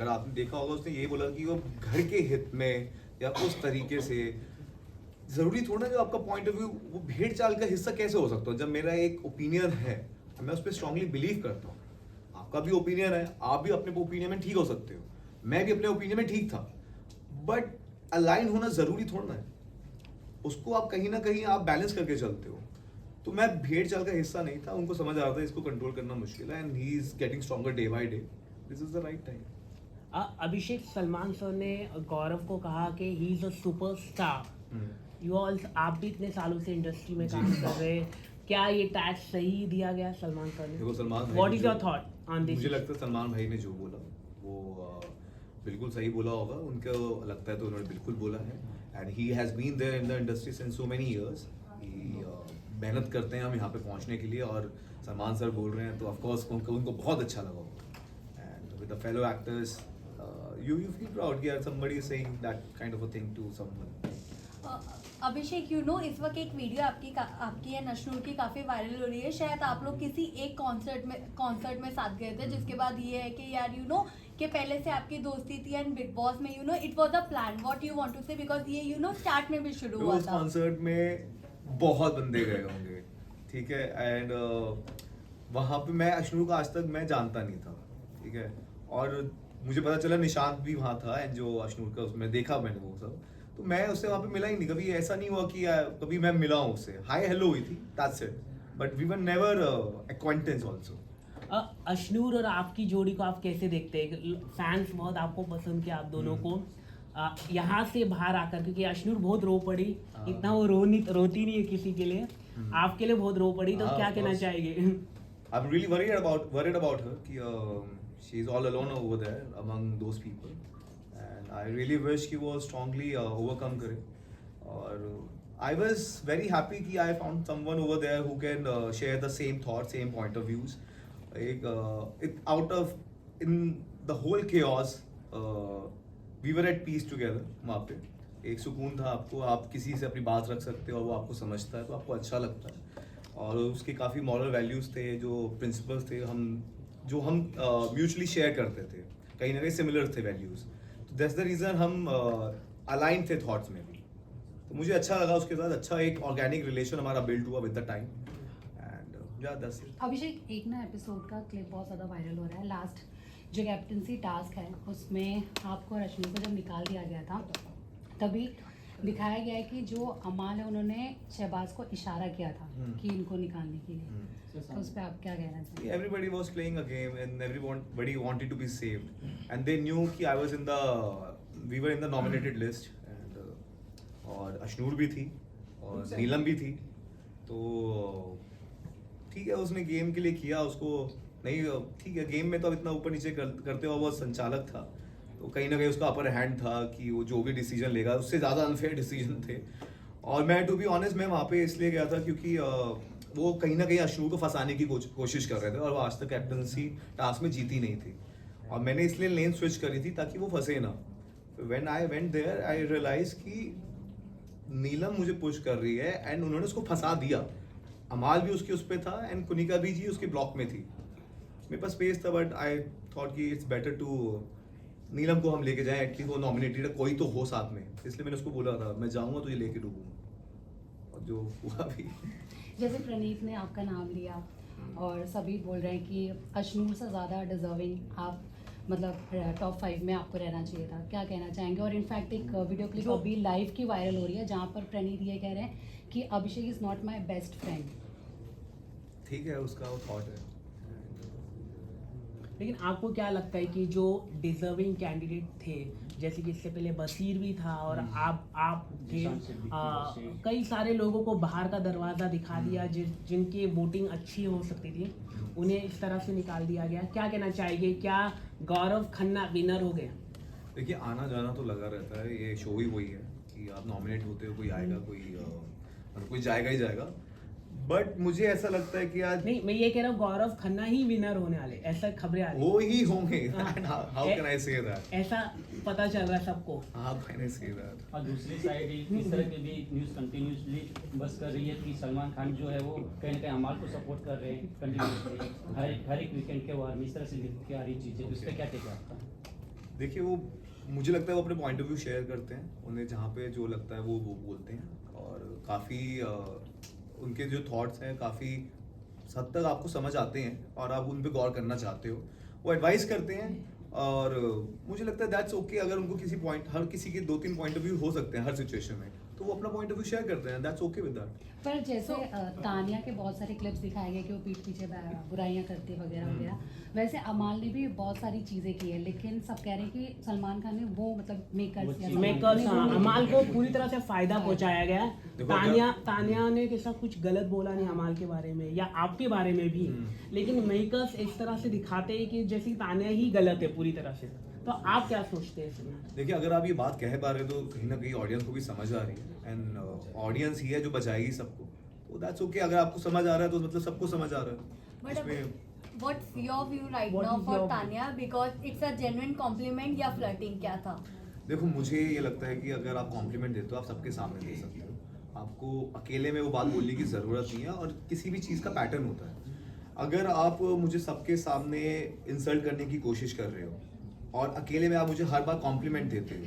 अगर आपने देखा होगा उसने ये बोला कि वो घर के हित में या उस तरीके से, ज़रूरी थोड़ा ना जो आपका पॉइंट ऑफ व्यू वो भेड़ चाल का हिस्सा कैसे हो सकता है। जब मेरा एक ओपिनियन है मैं उस पर स्ट्रांगली बिलीव करता हूँ, आपका भी ओपिनियन है, आप भी अपने ओपिनियन में ठीक हो सकते हो, मैं भी अपने ओपिनियन में ठीक था, बट अलाइन होना ज़रूरी थोड़ा ना है, उसको आप कहीं ना कहीं आप बैलेंस करके चलते हो। तो मैं भेड़ चाल का हिस्सा नहीं था, उनको समझ आ रहा था इसको कंट्रोल करना मुश्किल है, and he is getting stronger day by day, this is the right time. Abhishek, Salman sir ने गौरव को कहा कि he is a superstar. You all, आप भी इतने सालों से इंडस्ट्री में काम कर रहे हैं, क्या ये टैग सही दिया गया सलमान सर ने? देखो सलमान भाई, what is your thought on this? मुझे लगता है सलमान भाई ने जो बोला वो बिल्कुल सही बोला होगा, उनको लगता है तो उन्होंने बिल्कुल बोला है, and he has been there in the industry since so many years. मेहनत करते हैं हम यहाँ पे पहुँचने के लिए, और सलमान सर बोल रहे हैं तो ऑफकोर्स उनको बहुत अच्छा लगा होगा, and with the fellow actors you feel proud कि यार somebody is saying that kind of a thing to someone। अभिषेक, इस वक्त एक वीडियो आपकी या नशनूर की काफ़ी वायरल हो रही है। शायद आप लोग किसी एक कॉन्सर्ट में साथ गए थे, जिसके बाद ये है कि यार कि पहले से आपकी दोस्ती थी, एंड बिग बॉस में it was a plan. What you want to say, because ये स्टार्ट में भी शुरू हुआ उस था। कॉन्सर्ट में बहुत बंदे गए होंगे, ठीक है, एंड वहाँ पे मैं अशनूर को आज तक मैं जानता नहीं था, ठीक है, और मुझे पता चला निशांत भी वहाँ था, एंड जो अशनूर का उसमें देखा मैंने वो सब, तो मैं उससे वहाँ पे मिला ही नहीं, कभी ऐसा नहीं हुआ कि कभी मैं मिला हूँ उससे, हाय हेलो हुई थी, that's it, but we were never acquaintance also. Ashnoor और आपकी जोड़ी को आप कैसे देखते हैं? फैंस बहुत आपको पसंद किया आप दोनों को, यहाँ से बाहर आकर, क्योंकि अशनूर बहुत रो पड़ी, इतना वो रोती नहीं है किसी के लिए, आपके लिए बहुत रो पड़ी, तो क्या कहना चाहेंगे? I'm really worried about her कि she's all alone over there among those people, and I really wish कि वो strongly overcome करे, और I was very happy कि I found someone over there who can share the same thoughts, same point of views, in the whole chaos we were at peace together। वहाँ पे एक सुकून था, आपको आप किसी से अपनी बात रख सकते हो और वो आपको समझता है तो आपको अच्छा लगता है, और उसके काफ़ी मॉरल वैल्यूज़ थे, जो प्रिंसिपल्स थे, हम म्यूचुअली शेयर करते थे, कहीं ना कहीं सिमिलर थे वैल्यूज़, तो दैट्स द रीज़न हम अलाइन थे थॉट्स में भी, तो मुझे अच्छा लगा उसके साथ, अच्छा एक ऑर्गेनिक रिलेशन हमारा बिल्ड हुआ विद द टाइम, एंड या दैट्स इट। अभिषेक, एक ना एपिसोड का क्लिप बहुत ज़्यादा वायरल हो रहा है, लास्ट जो कैप्टनसी टास्क है उसमें आपको रश्मि को जब निकाल दिया गया था, तभी दिखाया गया है कि जो अमाल है उन्होंने शहबाज को इशारा किया था कि इनको निकालने के लिए, तो उस पर आप क्या कहना चाहिए? Everybody was playing a game and everybody wanted to be saved, and they knew कि we were in the nominated list, and और अशनूर भी थी और नीलम भी थी, तो ठीक है उसने गेम के लिए किया, उसको नहीं, ठीक है गेम में तो अब इतना ऊपर नीचे करते हुआ वो संचालक था, तो कहीं ना कहीं उसका अपर हैंड था कि वो जो भी डिसीजन लेगा उससे ज़्यादा अनफेयर डिसीजन थे, और मैं टू बी ऑनेस्ट मैं वहाँ पे इसलिए गया था क्योंकि वो कहीं ना कहीं अशनूर को फंसाने की कोशिश कर रहे थे, और वो आज तक कैप्टनसी टास्क में जीती नहीं थी, और मैंने इसलिए लेन स्विच करी थी ताकि वो फंसे ना। When I went there I realize कि नीलम मुझे पुश कर रही है, एंड उन्होंने उसको फंसा दिया, अमाल भी उसके उस पर था, एंड कुनिका भी जी उसके ब्लॉक में थी, मेरे पास स्पेस था, बट आई थॉट कि इट्स बेटर टू नीलम को हम लेके जाएं, एटलीस्ट वो नॉमिनेटेड है, कोई तो हो साथ में, इसलिए मैंने उसको बोला था मैं जाऊंगा तो ये लेके डूबूंगा, और जो हुआ भी। जैसे प्रणीत ने आपका नाम लिया और सभी बोल रहे हैं कि अशनूर से ज़्यादा डिजर्विंग आप, मतलब टॉप 5 में आपको रहना चाहिए था, क्या कहना चाहेंगे? और इनफैक्ट एक वीडियो क्लिप अभी लाइव की वायरल हो रही है जहाँ पर प्रणीत ये कह रहे हैं कि Abhishek is not my best friend. ठीक है, उसका वो थॉट है। लेकिन आपको क्या लगता है कि जो डिजर्विंग कैंडिडेट थे, जैसे कि इससे पहले बसीर भी था और आप थे, कई सारे लोगों को बाहर का दरवाज़ा दिखा दिया, जिनकी वोटिंग अच्छी हो सकती थी, उन्हें इस तरह से निकाल दिया गया, क्या कहना चाहिए? क्या गौरव खन्ना विनर हो गया? देखिए आना जाना तो लगा रहता है, ये शो ही वही है कि आप नॉमिनेट होते हो, कोई आएगा कोई जाएगा ही जाएगा, बट मुझे ऐसा लगता है कि आज नहीं, मैं ये कह रहा हूँ गौरव खन्ना ही विनर होने वाले, ऐसा खबरें आ रही वो ही होंगे। How can I say that? ऐसा पता चल रहा है सबको। How can I say that? और दूसरी साइड इस तरह की भी न्यूज़ कंटिन्यूसली बस कर रही है कि सलमान खान जो है वो कहीं ना कहीं अमाल को सपोर्ट कर रहे हैं कंटिन्यूसली, हर एक वीकेंड के वार में इस तरह से लिख के आ रही चीज़ें, तो इस पर क्या कहते हैं आपका? देखिए वो मुझे लगता है वो अपने पॉइंट ऑफ व्यू शेयर करते हैं, उन्हें जहाँ पे जो लगता है वो बोलते हैं, और काफ़ी उनके जो थॉट्स हैं काफ़ी हद तक आपको समझ आते हैं और आप उन पे गौर करना चाहते हो। वो एडवाइस करते हैं और मुझे लगता है दैट्स ओके। अगर उनको किसी पॉइंट, हर किसी के 2-3 पॉइंट ऑफ व्यू हो सकते हैं हर सिचुएशन में, तो वो अपना पॉइंट ऑफ व्यू शेयर करते हैं, दैट्स ओके विद दैट। पर जैसे तानिया के बहुत सारे क्लिप्स दिखाए गए कि वो पीठ पीछे बुराइयां करती वगैरह वगैरह, वैसे अमाल ने भी बहुत सारी चीज़ें की है, लेकिन सब कह रहे हैं कि सलमान खान ने वो मतलब मेकर्स अमाल को पूरी तरह से फायदा पहुंचाया गया है। देखो, तानिया ने कैसा कुछ गलत बोला नहीं अमाल के बारे में या आपके बारे में भी, लेकिन मेकर्स इस तरह से दिखाते हैं कि जैसे तानिया ही गलत है पूरी तरह से। तो आप क्या सोचते हैं इसमें? देखिए अगर आप ये बात कह पा रहे हो तो कहीं ना कहीं ऑडियंस को भी समझ आ रही है, एंड ऑडियंस ही है जो बचाएगी सबको, तो दैट्स ओके। अगर आपको समझ आ रहा है तो मतलब सबको समझ आ रहा है But इसमें। what's your view right What now is for your- Tanya? Because it's a genuine compliment या flirting क्या था? देखो मुझे ये लगता है कि अगर आप कॉम्प्लीमेंट देते हो आप सबके सामने दे सकते हो, आपको अकेले में वो बात बोलने की ज़रूरत नहीं है, और किसी भी चीज़ का पैटर्न होता है। अगर आप मुझे सबके सामने इंसल्ट करने की कोशिश कर रहे हो और अकेले में आप मुझे हर बार कॉम्प्लीमेंट देते हो,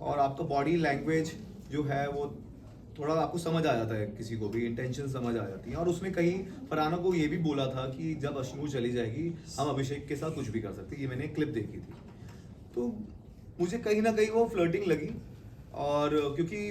और आपका बॉडी लैंग्वेज जो है वो थोड़ा आपको समझ आ जाता है, किसी को भी इंटेंशन समझ आ जाती है। और उसमें कहीं फरहाना को ये भी बोला था कि जब अश्नूर चली जाएगी हम अभिषेक के साथ कुछ भी कर सकते हैं, ये मैंने क्लिप देखी थी। तो मुझे कहीं ना कहीं वो फ्लर्टिंग लगी, और क्योंकि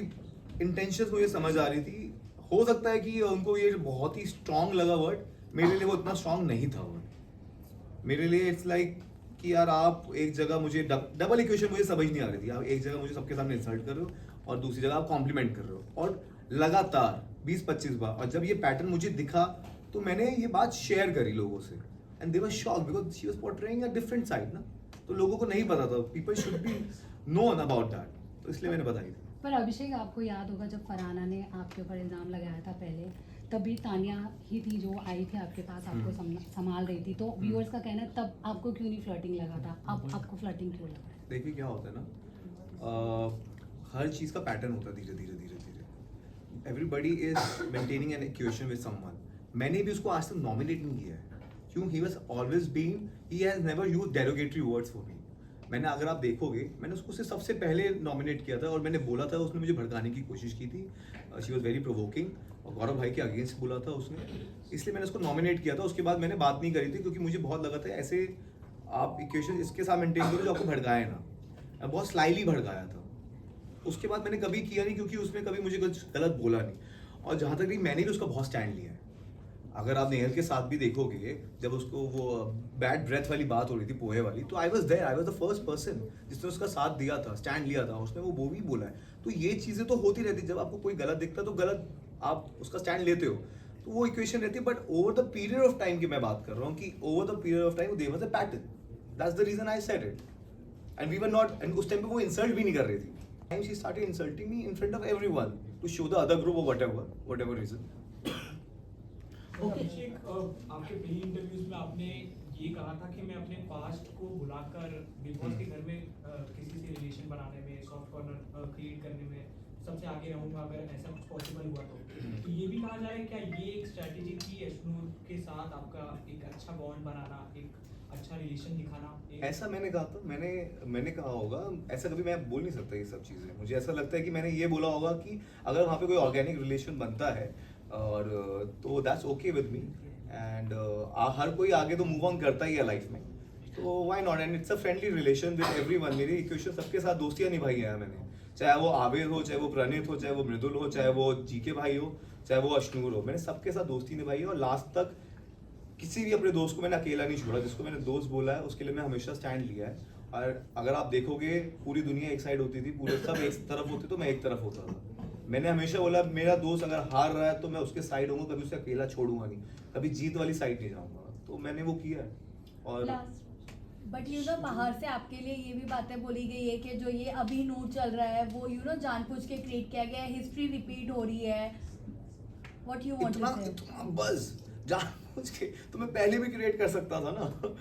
इंटेंशन मुझे समझ आ रही थी। हो सकता है कि उनको ये बहुत ही स्ट्रांग लगा वर्ड, मेरे लिए वो इतना स्ट्रांग नहीं था वर्ड। मेरे लिए इट्स लाइक कि यार आप एक जगह मुझे डबल इक्वेशन मुझे समझ नहीं आ रही थी। आप एक जगह मुझे सबके सामने इंसल्ट कर रहे हो और दूसरी जगह आप कॉम्प्लीमेंट कर रहे हो, और लगातार 20-25 बार। और जब ये पैटर्न मुझे दिखा तो मैंने ये बात शेयर करी लोगों से, and they were shocked because she was portraying a different side ना, तो लोगों को नहीं पता था। People should be known about that, तो इसलिए मैंने बताई थी। पर अभिषेक आपको याद होगा जब फरहाना ने आपके ऊपर इल्ज़ाम लगाया था पहले, तभी तानिया ही थी जो आई थी आपके पास, आपको संभाल रही थी, तो व्यूअर्स का कहना है तब आपको क्यों नहीं फ्लर्टिंग लगा था, अब आपको फ्लर्टिंग क्यों लगा है? देखिए क्या होता है ना, हर चीज़ का पैटर्न होता है धीरे धीरे। Everybody is maintaining an equation with someone. मैंने भी उसको आज तक नॉमिनेट नहीं किया है, क्यों? He was always been, he has never used derogatory words for me. मैंने, अगर आप देखोगे, मैंने उसको सिर्फ सबसे पहले नॉमिनेट किया था और मैंने बोला था, उसने मुझे भड़काने की कोशिश की थी। शी वॉज वेरी प्रोवोकिंग, और गौरव भाई के अगेंस्ट बोला था उसने, इसलिए मैंने उसको नॉमिनेट किया था। उसके बाद मैंने बात नहीं करी थी, क्योंकि मुझे बहुत लगा था ऐसे आप इक्वेशन इसके साथ मेंटेन करो जो आपको भड़काए ना। मैं बहुत स्लाइली भड़काया था। उसके बाद मैंने कभी किया नहीं, क्योंकि उसने कभी मुझे कुछ गलत बोला नहीं। और जहाँ तक नहीं, मैंने भी उसका बहुत स्टैंड लिया है। अगर आप नेहल के साथ भी देखोगे, जब उसको वो बैड ब्रेथ वाली बात हो रही थी, पोहे वाली, तो I was there, I was the first person जिसने उसका साथ दिया था, स्टैंड लिया था। उसने वो भी बोला है। तो ये चीज़ें तो होती रहती, जब आपको कोई गलत दिखता है तो गलत आप उसका स्टैंड लेते हो, तो वो इक्वेशन रहती है। But over the period of time की मैं बात कर रहा हूँ कि over the period of time there was a pattern, that's the reason I said it, and we were not, and उस टाइम पे वो इंसल्ट भी नहीं कर रही थी। Time she started insulting me in front of everyone to show the other group और whatever reason. Abhishek, आपके पहले इंटरव्यूज में आपने ये कहा था कि मैं अपने पास्ट को भुलाकर बिग बॉस के घर में किसी से रिलेशन बनाने में, सॉफ्ट कॉर्नर क्रिएट करने में सबसे आगे रहूंगा, अगर ऐसा कुछ पॉसिबल हुआ तो ये भी कहा जाए क्या ये एक स्ट्रैटेजी थी अश्नूर के साथ आपका एक अच्छा बॉन्ड बनाना, एक अच्छा रिलेशन दिखाना? ऐसा मैंने कहा था, मैंने कहा होगा, ऐसा कभी मैं बोल नहीं सकता ये सब चीज़ें। मुझे ऐसा लगता है कि मैंने ये बोला होगा कि अगर वहाँ पे कोई ऑर्गेनिक रिलेशन बनता है और तो that's okay with me, and हर कोई आगे तो मूव ऑन करता ही है लाइफ में, तो why not, and it's a friendly relation with everyone. मेरी इक्वेशन सबके साथ दोस्तियाँ निभाई हैं मैंने, चाहे वो आबिद हो, चाहे वो प्रणीत हो, चाहे वो मृदुल हो, चाहे वो जीके भाई हो, चाहे वो अश्नूर हो, मैंने सबके साथ दोस्ती निभाई है। और लास्ट तक किसी भी अपने दोस्त को मैंने अकेला नहीं छोड़ा। जिसको मैंने दोस्त बोला है उसके लिए मैं हमेशा स्टैंड लिया है। और अगर आप देखोगे, पूरी दुनिया एक साइड होती थी, पूरे सब एक तरफ होते तो मैं एक तरफ होता था। मैंने हमेशा बोला मेरा दोस्त अगर हार रहा है तो मैं उसके साइड होऊंगा, कभी उसे अकेला छोड़ूंगा नहीं, कभी जीत वाली साइड नहीं जाऊंगा। तो मैंने वो किया है। और बट यू नो बाहर से आपके लिए ये भी बातें बोली गई है कि जो ये अभी नूर चल रहा है वो यू नो जानबूझ के क्रिएट किया गया है, हिस्ट्री रिपीट हो रही है। व्हाट यू वांट टू से? इतना बस जानबूझ के तो मैं पहले भी क्रिएट कर सकता था ना।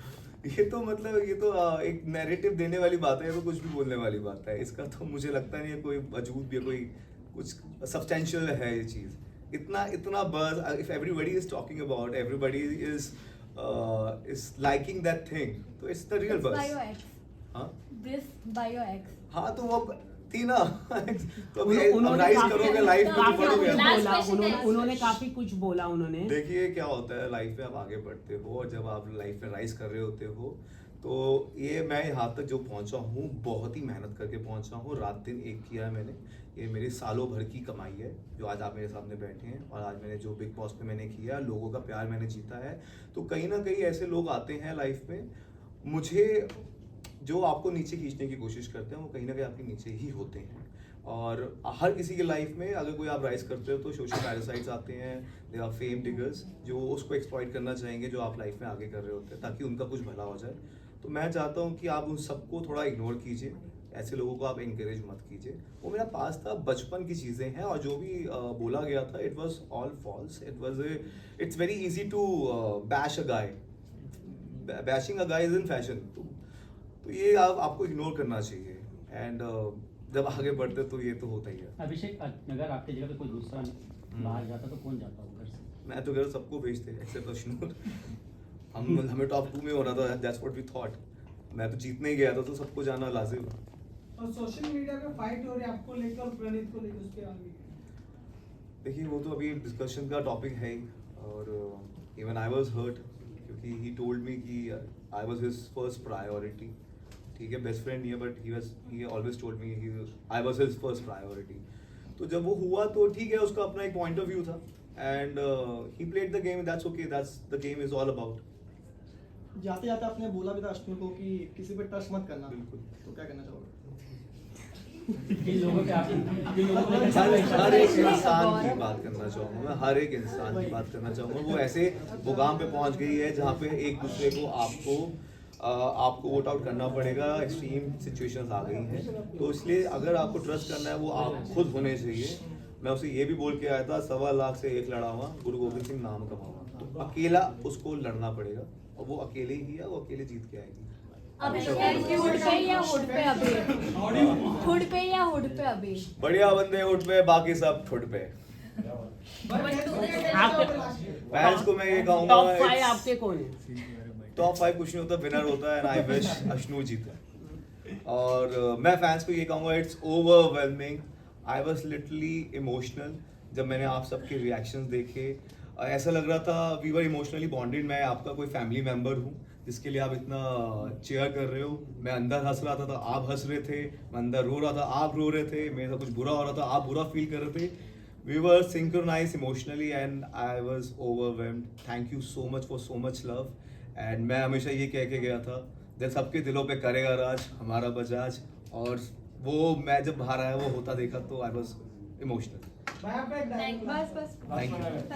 ये तो मतलब ये तो एक नैरेटिव देने वाली बात है, ये तो कुछ भी बोलने वाली बात है। इसका तो मुझे लगता नहीं है कोई वजूद भी, कोई कुछ सब्सटेंशियल है ये चीज़। इतना buzz, if everybody is talking about, everybody is liking that thing, तो इट्स द रियल बज़। हाँ दिस बाय योर एक्स. हाँ तो वो थी ना तो अभी उन्होंने राइज काफी- करोगे लाइफ में तो काफी बढ़ोगे। कुछ Last बोला, question है, last उन्होंने question. काफी कुछ बोला उन्होंने. देखिए क्या होता है लाइफ में, आप आगे बढ़ते हो और जब आप लाइफ में राइज कर रहे होते हो तो ये मैं यहाँ तक जो पहुँचा हूँ बहुत ही मेहनत करके पहुँचा हूँ, रात दिन एक किया है मैंने. ये मेरी सालों भर की कमाई है जो आज आप मेरे सामने बैठे हैं, और आज मैंने जो बिग बॉस पे मैंने किया, लोगों का प्यार मैंने जीता है. तो कहीं ना कहीं ऐसे लोग आते हैं लाइफ में, मुझे जो आपको नीचे खींचने की कोशिश करते हैं वो कहीं ना कहीं आपके नीचे ही होते हैं. और हर किसी की लाइफ में अगर कोई आप राइज करते हो तो सोशल पैरासाइट्स आते हैं, दे आर फेम डिगर्स जो उसको एक्सप्लॉइट करना चाहेंगे जो आप लाइफ में आगे कर रहे होते हैं ताकि उनका कुछ भला हो जाए. तो मैं चाहता हूँ कि आप उन सबको थोड़ा इग्नोर कीजिए, ऐसे लोगों को आप इंकरेज मत कीजिए. वो मेरा पास था, बचपन की चीज़ें हैं, और जो भी बोला गया था it was all false. It's very easy to bash a guy. Bashing a guy is in fashion. तो ये आपको इग्नोर करना चाहिए. एंड जब आगे बढ़ते तो ये तो होता ही है. अभिषेक, अगर आपकी जगह पे कोई दूसरा बाहर जाता तो कौन जाता वो घर से? मैं तो घर सबको भेजते एक्सेप्ट अश्नूर. हमें टॉप 2 में होना था, दैट्स व्हाट वी थॉट. मैं तो जीतने ही गया था तो सबको जाना लाजिम. और सोशल मीडिया पे फाइट हो रही है आपको लेकर और प्रणीत को लेकर, उसके आगे देखिए वो तो अभी डिस्कशन का टॉपिक है ही. और इवन आई वाज हर्ट क्योंकि ही टोल्ड मी कि I was his first priority. ठीक है, बेस्ट फ्रेंड नहीं है but he always told me I was his first priority. तो जब वो हुआ तो ठीक है, उसका अपना एक पॉइंट ऑफ व्यू था and he played the game. That's okay, that's the game is all about. जाते जाते आपने बोला भी था अश्नूर को कि किसी पे ट्रस्ट मत करना. बिल्कुल. तो क्या कहना चाहोगे? इन लोगों पे आप इन लोगों पे हर एक इंसान की बात करना चाहूँगा मैं, हर एक इंसान की बात करना चाहूँगा. वो ऐसे मुकाम पे पहुँच गई है जहाँ पे एक दूसरे को आपको वोट आउट करना पड़ेगा. एक्सट्रीम सिचुएशंस आ गई हैं, तो इसलिए अगर आपको ट्रस्ट करना है वो आप खुद होने चाहिए. मैं उसे ये भी बोल के आया था, 1.25 लाख से 1 लड़ा हुआ, गुरु गोविंद सिंह नाम कमाऊंगा. तो अकेला उसको लड़ना पड़ेगा और वो अकेले ही है, वो अकेले जीत के आएगी. अभिषेक हुड पे या हुड पे अभी? हुड पे या हुड पे अभी? बढ़िया बंदे उठ पे, बाकी सब ठुट पे. फैंस को मैं ये कहूँगा टॉप 5 आपके कौन है? टॉप 5 कुछ नहीं होता, विनर होता है. एंड आई विश अश्नूर जीते. और मैं फैंस को ये कहूँगा it's overwhelming. I was literally emotional जब मैंने आप सबके रिएक्शंस देखे. ऐसा लग रहा था वी वर इमोशनली बॉन्डेड. मैं आपका कोई फैमिली मेम्बर हूँ जिसके लिए आप इतना चेयर कर रहे हो. मैं अंदर हंस रहा था तो आप हंस रहे थे, मैं अंदर रो रहा था आप रो रहे थे, मेरे साथ कुछ बुरा हो रहा था आप बुरा फील कर रहे थे. We were synchronized emotionally and I was overwhelmed. Thank you so much for so much love. And मैं हमेशा ये कह के गया था, जब सबके दिलों पे करेगा राज हमारा बजाज. और वो मैं जब बाहर आया वो होता देखा तो I was emotional. भाई आपका एक डायलॉग बस Thank you.